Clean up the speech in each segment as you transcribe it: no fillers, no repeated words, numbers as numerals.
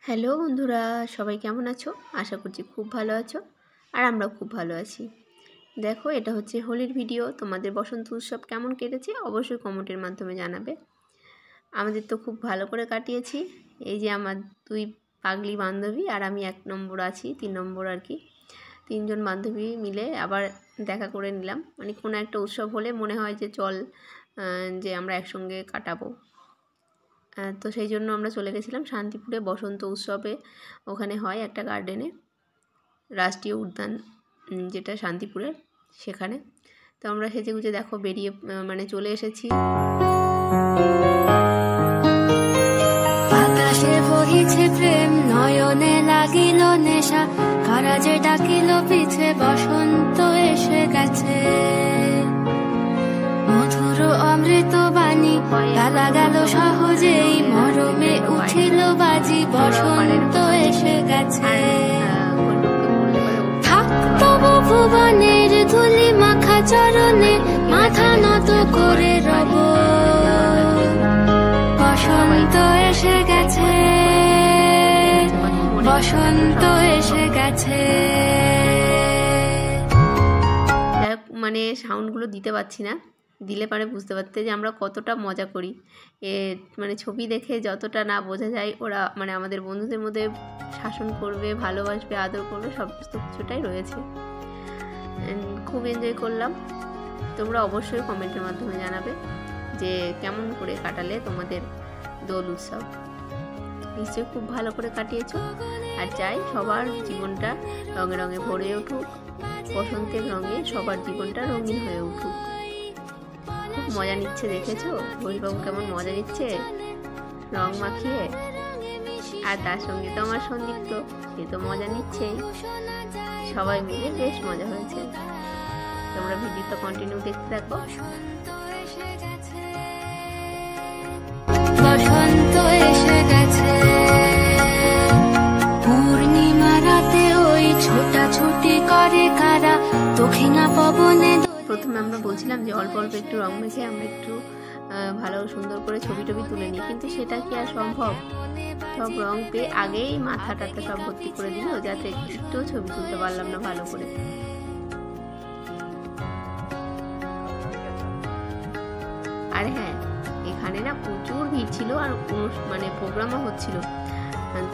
Hello বন্ধুরা, সবাই কেমন আছো? আশা করছি খুব ভালো আছো আর আমরাও খুব ভালো আছি। দেখো, এটা হচ্ছে হোলির ভিডিও। তোমাদের বসন্ত উৎসব কেমন কেটেছে অবশ্যই কমেন্টের মাধ্যমে জানাবে। আমাদের তো খুব ভালো করে কাটিয়েছি। এই যে আমার দুই পাগলি বান্ধবী আর আমি 1 নম্বর আছি, 3 নম্বর আর কি। 3 জন বান্ধবী মিলে আবার দেখা করে নিলাম। মানে কোনো একটা উৎসব হলে মনে হয় যে চল যে আমরা একসঙ্গে কাটাবো। তো সেই জন্য আমরা চলে গেছিলাম শান্তিপুরে বসন্ত উৎসবে। ওখানে হয় একটা গার্ডেনে, রাষ্ট্রীয় উদ্যান যেটা শান্তিপুরের, সেখানে। তো আমরা সেজে গুজে দেখো বেরিয়ে মানে চলে এসেছি। আকাশে বহিছে প্রেম, নয়নে লাগিল নেশা, কারাজে ডাকিল পিছে, বসন্ত এসে গেছে। মধুর অমৃত বাণী গালা গেল সহজেই, মরমে উঠিল বাজি, বসন্ত এসে গেছে। থাকতব ভুবনের ধুলি মাখা চরণে, মাথা নত করে রব, বসন্ত এসে গেছে, বসন্ত এসে গেছে। মানে সাউন্ডগুলো দিতে পারছি না, দিলে পারে বুঝতে পারতে যে আমরা কতটা মজা করি। মানে ছবি দেখে যতটা না বোঝা যায়, ওরা মানে আমাদের বন্ধুদের মধ্যে শাসন করবে, ভালোবাসবে, আদর করবে, সমস্ত কিছুটাই রয়েছে। খুব এনজয় করলাম। তোমরা অবশ্যই কমেন্টের মাধ্যমে জানাবে যে কেমন করে কাটালে তোমাদের দোল উৎসব। নিশ্চয়ই খুব ভালো করে কাটিয়েছো। আর চাই সবার জীবনটা রঙে রঙে ভরে উঠুক, বসন্তের রঙে সবার জীবনটা রঙিন হয়ে উঠুক। খুব মজা নিচ্ছে, দেখেছো হরিবাবু কেমন মজা নিচ্ছে রং মাখিয়ে। আর তার সঙ্গে তো আমার সন্দীপ্ত, সে তো মজা নিচ্ছেই। সবাই মিলে বেশ মজা হয়েছে। তোমরা ভিডিওটা কন্টিনিউ দেখতে থাকো। বসন্ত এসে গেছে, পূর্ণিমা রাতে ওই ছোটাছুটি করে কারা, দক্ষিণা পবনে। প্রথমে আমরা বলছিলাম যে অল্প অল্প একটু রং মেখে আমরা একটু ভালো সুন্দর করে ছবি টবি তুলে নিই, কিন্তু সেটা কি আর সম্ভব? সব রং পেয়ে আগেই মাথাটাতে সব ভর্তি করে দিল, যাতে একটু ছবি তুলতে পারলাম না ভালো করে। আর হ্যাঁ, এখানে না প্রচুর ভিড় ছিল, আর মানে প্রোগ্রামও হচ্ছিল।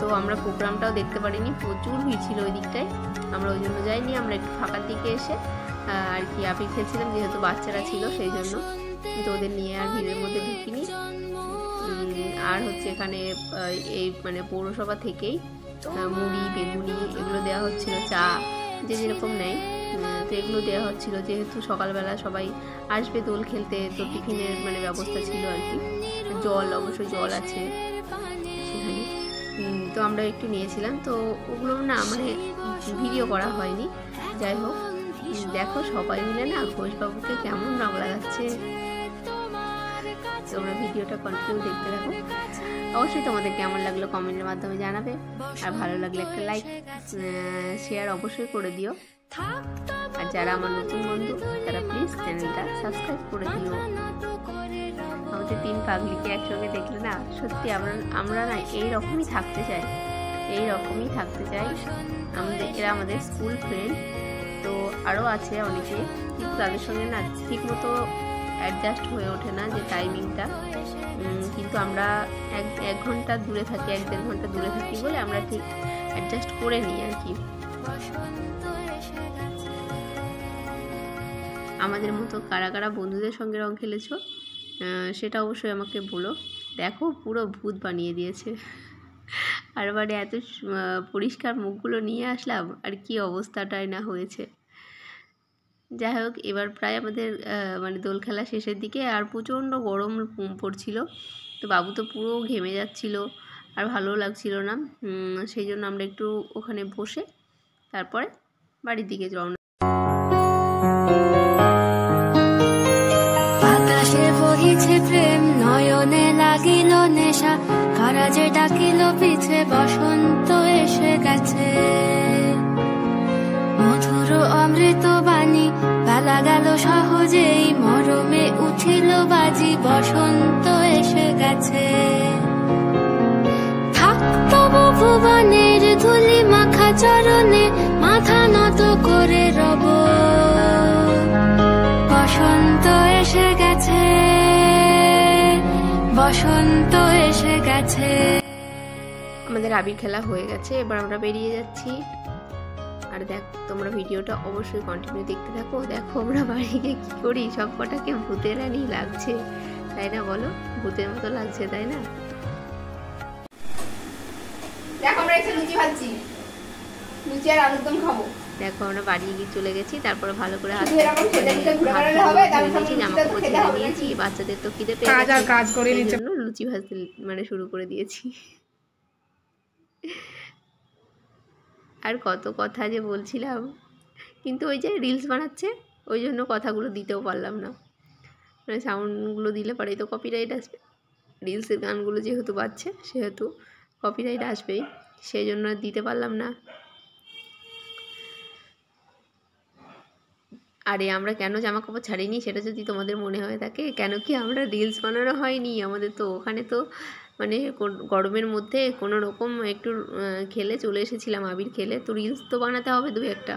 তো আমরা প্রোগ্রামটাও দেখতে পারিনি, প্রচুর ভিড় ছিল ওই দিকটায়। আমরা ওই জন্য যাইনি, আমরা একটু ফাঁকার দিকে এসে আর কি আপিল খেলছিলাম, যেহেতু বাচ্চারা ছিল সেই জন্য। কিন্তু ওদের নিয়ে আর ভিড়ের মধ্যে ঢুকিনি। আর হচ্ছে এখানে এই মানে পৌরসভা থেকেই মুড়ি, বেগুনি এগুলো দেওয়া হচ্ছিল, চা যে যেরকম নেয় তো এগুলো দেওয়া হচ্ছিল। যেহেতু সকালবেলা সবাই আসবে দোল খেলতে, তো টিফিনের মানে ব্যবস্থা ছিল আর কি। জল, অবশ্যই জল আছে সেখানে। তো আমরা একটু নিয়েছিলাম। তো ওগুলো না মানে ভিডিও করা হয়নি। যাই হোক, দেখো সবাই মিলে না ঘোষবাবুকে কেমন রং লাগাচ্ছে। তোমরা ভিডিওটা কন্টিনিউ দেখতে থাকো। অবশ্যই তোমাদের কেমন লাগলো কমেন্টের মাধ্যমে জানাবে। আর ভালো লাগলে একটা লাইক শেয়ার অবশ্যই করে দিও। আর যারা আমার নতুন বন্ধু তারা প্লিজ চ্যানেলটা সাবস্ক্রাইব করে দিও। আমাদের 3 পাগলিকে একসঙ্গে দেখলে না সত্যি আমরা না এইরকমই থাকতে চাই, এইরকমই থাকতে চাই। এরা আমাদের স্কুল ফ্রেন্ড। তো আরও আছে অনেকে, কিন্তু তাদের সঙ্গে না ঠিক মতো অ্যাডজাস্ট হয়ে ওঠে না যে টাইমিংটা। কিন্তু আমরা এক ঘন্টা দূরে থাকি, 1-1.5 ঘন্টা দূরে থাকি বলে আমরা ঠিক অ্যাডজাস্ট করে নিই আর কি। আমাদের মতো কারা কারা বন্ধুদের সঙ্গে রং খেলেছো সেটা অবশ্যই আমাকে বলো। দেখো পুরো ভূত বানিয়ে দিয়েছে। আর মানে এত পরিষ্কার মুখগুলো নিয়ে আসলাম, আর কি অবস্থাটাই না হয়েছে। যাই হোক, এবার প্রায় আমাদের মানে দোল খেলা শেষের দিকে, আর প্রচণ্ড গরম পড়ছিল। তো বাবু তো পুরো ঘেমে যাচ্ছিল, আর ভালোও লাগছিল না। সেই জন্য আমরা একটু ওখানে বসে তারপরে বাড়ির দিকে রওনা। আকাশে বহিছে প্রেম, নয়নে লাগিল নেশা, কারাজে ডাকিল পিছে, বসন্ত এসে গেছে। মধুর অমৃত বাণী গালা গেল সহজেই, মরমে উঠিল বাজি, বসন্ত এসে গেছে। থাকতব ভুবন চরণে মাথা নত করে রব। বসন্ত এসে গেছে, বসন্ত এসে গেছে। আমাদের আবির খেলা হয়ে গেছে, এবার আমরা বেরিয়ে যাচ্ছি। আর দেখ তোমরা ভিডিওটা অবশ্যই কন্টিনিউ দেখতে থাকো। দেখো আমরা বাড়ি গিয়ে কী করি, সব কটাকে ভূতের রানী লাগছে, তাই না বলো? ভূতের মতো লাগছে, তাই না? দেখো আমরা একটা লুচি ভাজছি, লুচি আর আলুর দম খাবো। দেখো আমরা বাড়ি গিয়ে চলে গেছি, তারপরে ভালো করে হাত এরকম খেতে খেতে ঘুরে বেড়ালে হবে, তারপর জামা কাপড় ছেড়ে নিয়েছি। বাচ্চাদের তো খিদে পেয়ে গেছে, কাজ করে এই জন্য লুচি ভাজতে মানে শুরু করে দিয়েছি। আর কত কথা যে বলছিলাম, কিন্তু ওই যে রিলস বানাচ্ছে ওই জন্য কথাগুলো দিতেও পারলাম না। মানে সাউন্ডগুলো দিলে পরেই তো কপিরাইট আসবে, রিলসের গানগুলো যেহেতু বাজছে সেহেতু কপিরাইট আসবেই, সেই জন্য আর দিতে পারলাম না। আরে আমরা কেন জামা কাপড় ছাড়িনি সেটা যদি তোমাদের মনে হয়ে থাকে, কেন কি আমরা রিলস বানানো হয়নি আমাদের? তো ওখানে তো মানে গরমের মধ্যে কোনো রকম একটু খেলে চলে এসেছিলাম, আবির খেলে, তো রিলস তো বানাতে হবে দু একটা,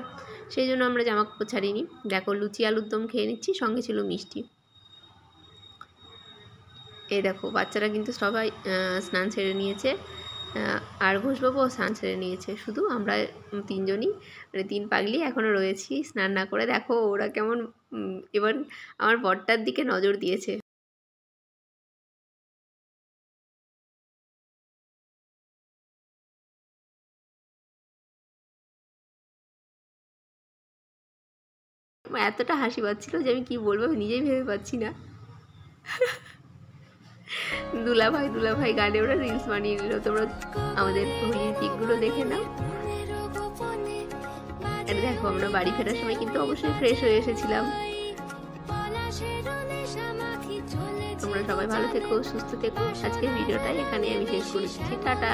সেই জন্য আমরা জামা কাপড় ছাড়িনি। দেখো লুচি আলুর দম খেয়ে নিচ্ছি, সঙ্গে ছিল মিষ্টি। এই দেখো বাচ্চারা কিন্তু সবাই স্নান সেরে নিয়েছে, আর ঘোষবাবুও স্নান সেরে নিয়েছে, শুধু আমরা তিনজনই মানে তিন পাগলি এখনও রয়েছি স্নান না করে। দেখো ওরা কেমন এবার আমার বরটার দিকে নজর দিয়েছে। এতটা হাসি পাচ্ছিল যে আমি কি বলবো আমি নিজেই ভেবে পাচ্ছি না। দুলাভাই গানে ওরা রিলস বানিয়ে নিল, তোমরা আমাদের হোলির পিকগুলো দেখে নাও। আর দেখো আমরা বাড়ি ফেরার সময় কিন্তু অবশ্যই ফ্রেশ হয়ে এসেছিলাম। তোমরা সবাই ভালো থেকো, সুস্থ থেকো। আজকের ভিডিওটা এখানে আমি শেষ করছি, টাটা।